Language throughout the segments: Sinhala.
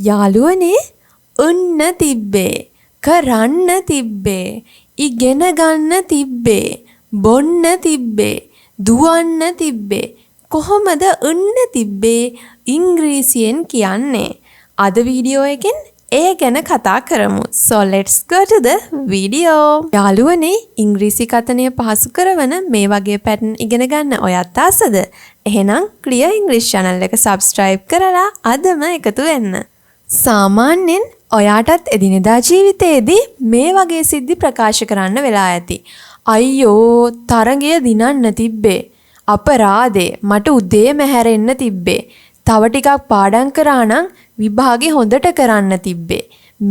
යාළුවනේ ඔන්න තිබ්බේ කරන්න තිබ්බේ ඉගෙන ගන්න තිබ්බේ බොන්න තිබ්බේ දුවන්න තිබ්බේ කොහොමද ඔන්න තිබ්බේ ඉංග්‍රීසියෙන් කියන්නේ අද වීඩියෝ එකෙන් ඒ ගැන කතා කරමු. So let's go to the video. යාළුවනේ ඉංග්‍රීසි කතනය පහසු කරවන මේ වගේ පැටර්න් ඉගෙන ගන්න ඔයත් ආසද? එහෙනම් Clear English channel එක subscribe කරලා අදම එකතු වෙන්න. සාමාන්‍යයෙන් ඔයාටත් එදිනෙදා ජීවිතයේදී මේ වගේ සිද්ධි ප්‍රකාශ කරන්න වෙලා ඇති. අයියෝ තරගය දිනන්න තිබ්බේ. අපරාදේ මට උදේම හැරෙන්න තිබ්බේ. තව ටිකක් පාඩම් කරා නම් විභාගේ හොඳට කරන්න තිබ්බේ.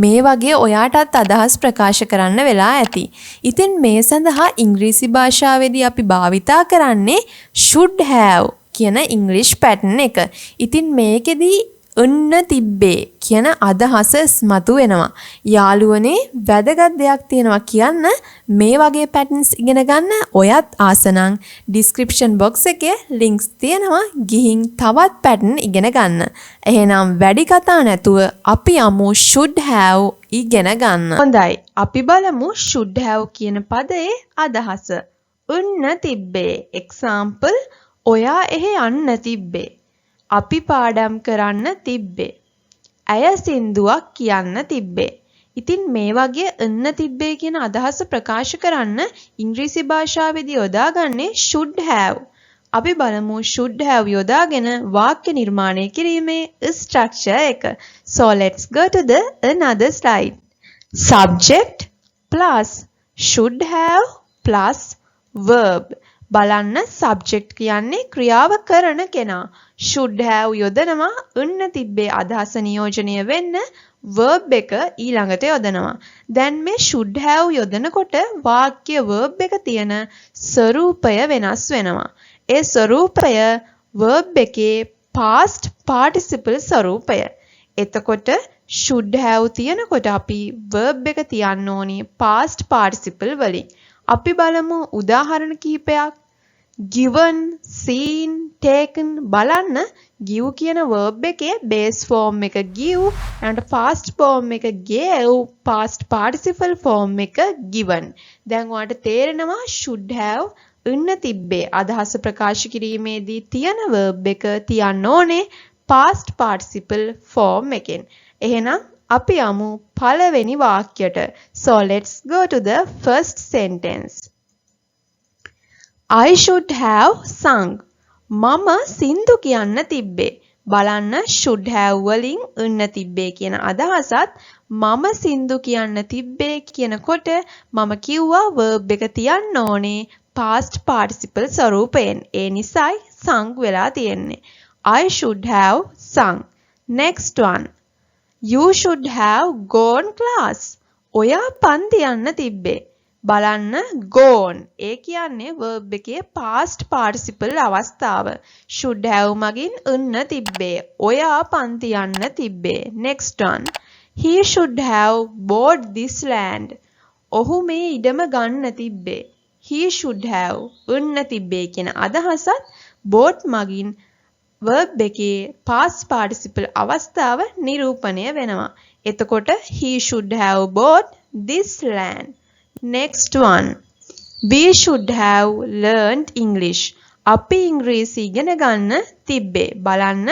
මේ වගේ ඔයාටත් අදහස් ප්‍රකාශ කරන්න වෙලා ඇති. ඉතින් මේ සඳහා ඉංග්‍රීසි භාෂාවේදී අපි භාවිතා කරන්නේ should have කියන ඉංග්‍රීසි පැටර්න් එක. ඉතින් මේකෙදී ඔන්න තිබ්බේ කියන අදහස ස්මතු වෙනවා. යාළුවනේ වැදගත් දෙයක් තියෙනවා කියන්න මේ වගේ පැටර්න්ස් ඉගෙන ගන්න ඔයත් ආසනම් description box එකේ links තියෙනවා ගිහින් තවත් පැටර්න් ඉගෙන ගන්න. එහෙනම් වැඩි කතා නැතුව අපි යමු should have ඉගෙන ගන්න. හොඳයි අපි බලමු should have කියන පදයේ අදහස. ඔන්න තිබ්බේ. example ඔයා එහෙ යන්න තිබ්බේ. අපි පාඩම් කරන්න තිබ්බේ. ඇය සින්දුවක් කියන්න තිබ්බේ. ඉතින් මේ වගේ එන්න තිබ්බේ කියන අදහස ප්‍රකාශ කරන්න ඉංග්‍රීසි භාෂාවේදී යොදාගන්නේ should have. අපි බලමු should have යොදාගෙන වාක්‍ය නිර්මාණය කිරීමේ structure එක. So let's go to the another slide. Subject plus should have plus verb. බලන්න subject කියන්නේ ක්‍රියාව කරන කෙනා. should have යොදනවා ඔන්න තිබ්බේ අදහස නියෝජනය වෙන්න verb එක ඊළඟට යොදනවා. දැන් මේ should have යොදනකොට වාක්‍ය verb එක තියෙන ස්වරූපය වෙනස් වෙනවා. ඒ ස්වරූපය verb එකේ past participle ස්වරූපය. එතකොට should have තියනකොට අපි verb එක තියන්න ඕනි past participle වලින්. අපි බලමු උදාහරණ කිහිපයක්. given, seen, taken බලන්න give කියන verb එකේ base form එක give and past form එක gave, past participle form එක given. දැන් ඔයාලට තේරෙනවා should have ඉන්න තිබ්බේ අදහස ප්‍රකාශ කිරීමේදී තියෙන verb එක තියන්න ඕනේ past participle form එකෙන්. එහෙනම් අපි යමු පළවෙනි වාක්‍යයට. So let's go to the first sentence. I should have sung. මම සින්දු කියන්න තිබ්බේ. බලන්න should have වලින් ඉන්න තිබ්බේ කියන අදහසත් මම සින්දු කියන්න තිබ්බේ කියනකොට මම කිව්වා verb එක තියන්න ඕනේ past participle ස්වරූපයෙන්. ඒ නිසායි sung වෙලා තියෙන්නේ. I should have sung. Next one. You should have gone class. ඔයා පන්ති යන්න තිබ්බේ. බලන්න gone ඒ කියන්නේ verb එකේ past participle අවස්ථාව. should have මගින් ඉන්න තිබ්බේ. ඔයා පන්ති යන්න තිබ්බේ. Next one. He should have bought this land. ඔහු මේ ඉඩම ගන්න තිබ්බේ. He should have ඉන්න තිබ්බේ කියන අදහසත් bought මගින් verb එකේ past participle අවස්ථාව නිරූපණය වෙනවා. එතකොට he should have bought this land. Next one. We should have learned English. අපි ඉංග්‍රීසි ඉගෙන ගන්න තිබ්බේ. බලන්න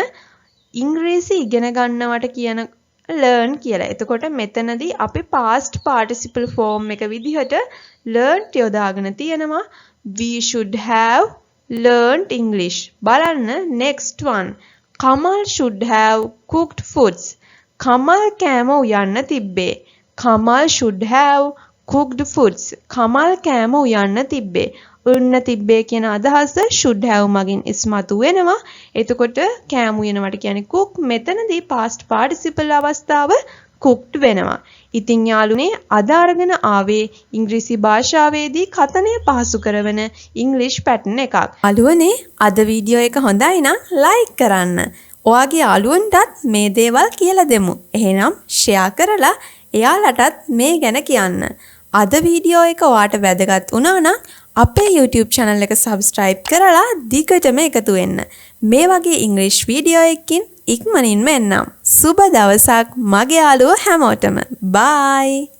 ඉංග්‍රීසි ඉගෙන ගන්නවට කියන learn කියලා. එතකොට මෙතනදී අපි past participle form එක විදිහට learned යොදාගෙන තියෙනවා. We should have learned English. බලන්න next one. Kamal should have cooked foods. Kamal කෑම උයන්න තිබ්බේ. Kamal should have cooked foods. Kamal කෑම උයන්න තිබ්බේ. උන්න තිබ්බේ කියන අදහස should have මගින් ඉස්මතු වෙනවා. එතකොට කෑම උයනවට කියන්නේ cook. මෙතනදී past participle අවස්ථාව cooked වෙනවා. ඉතින් යාළුවනේ අද අරගෙන ආවේ ඉංග්‍රීසි භාෂාවේදී කතනය පහසු කරන ඉංග්‍රීසි පැටර්න් එකක්. යාළුවනේ අද වීඩියෝ එක හොඳයි නම් like කරන්න. ඔයාගේ යාළුවන්ටත් මේ දේවල් කියලා දෙමු. එහෙනම් share කරලා එයාලටත් මේ ගැන කියන්න. අද වීඩියෝ එක ඔයාට වැදගත් වුණා නම් අපේ YouTube channel එක subscribe කරලා දිගටම එකතු වෙන්න. මේ වගේ ඉංග්‍රීසි වීඩියෝ එකකින් ඉක්මනින්ම එන්නම්. සුබ දවසක් මගේ යාළුවෝ හැමෝටම. බයි.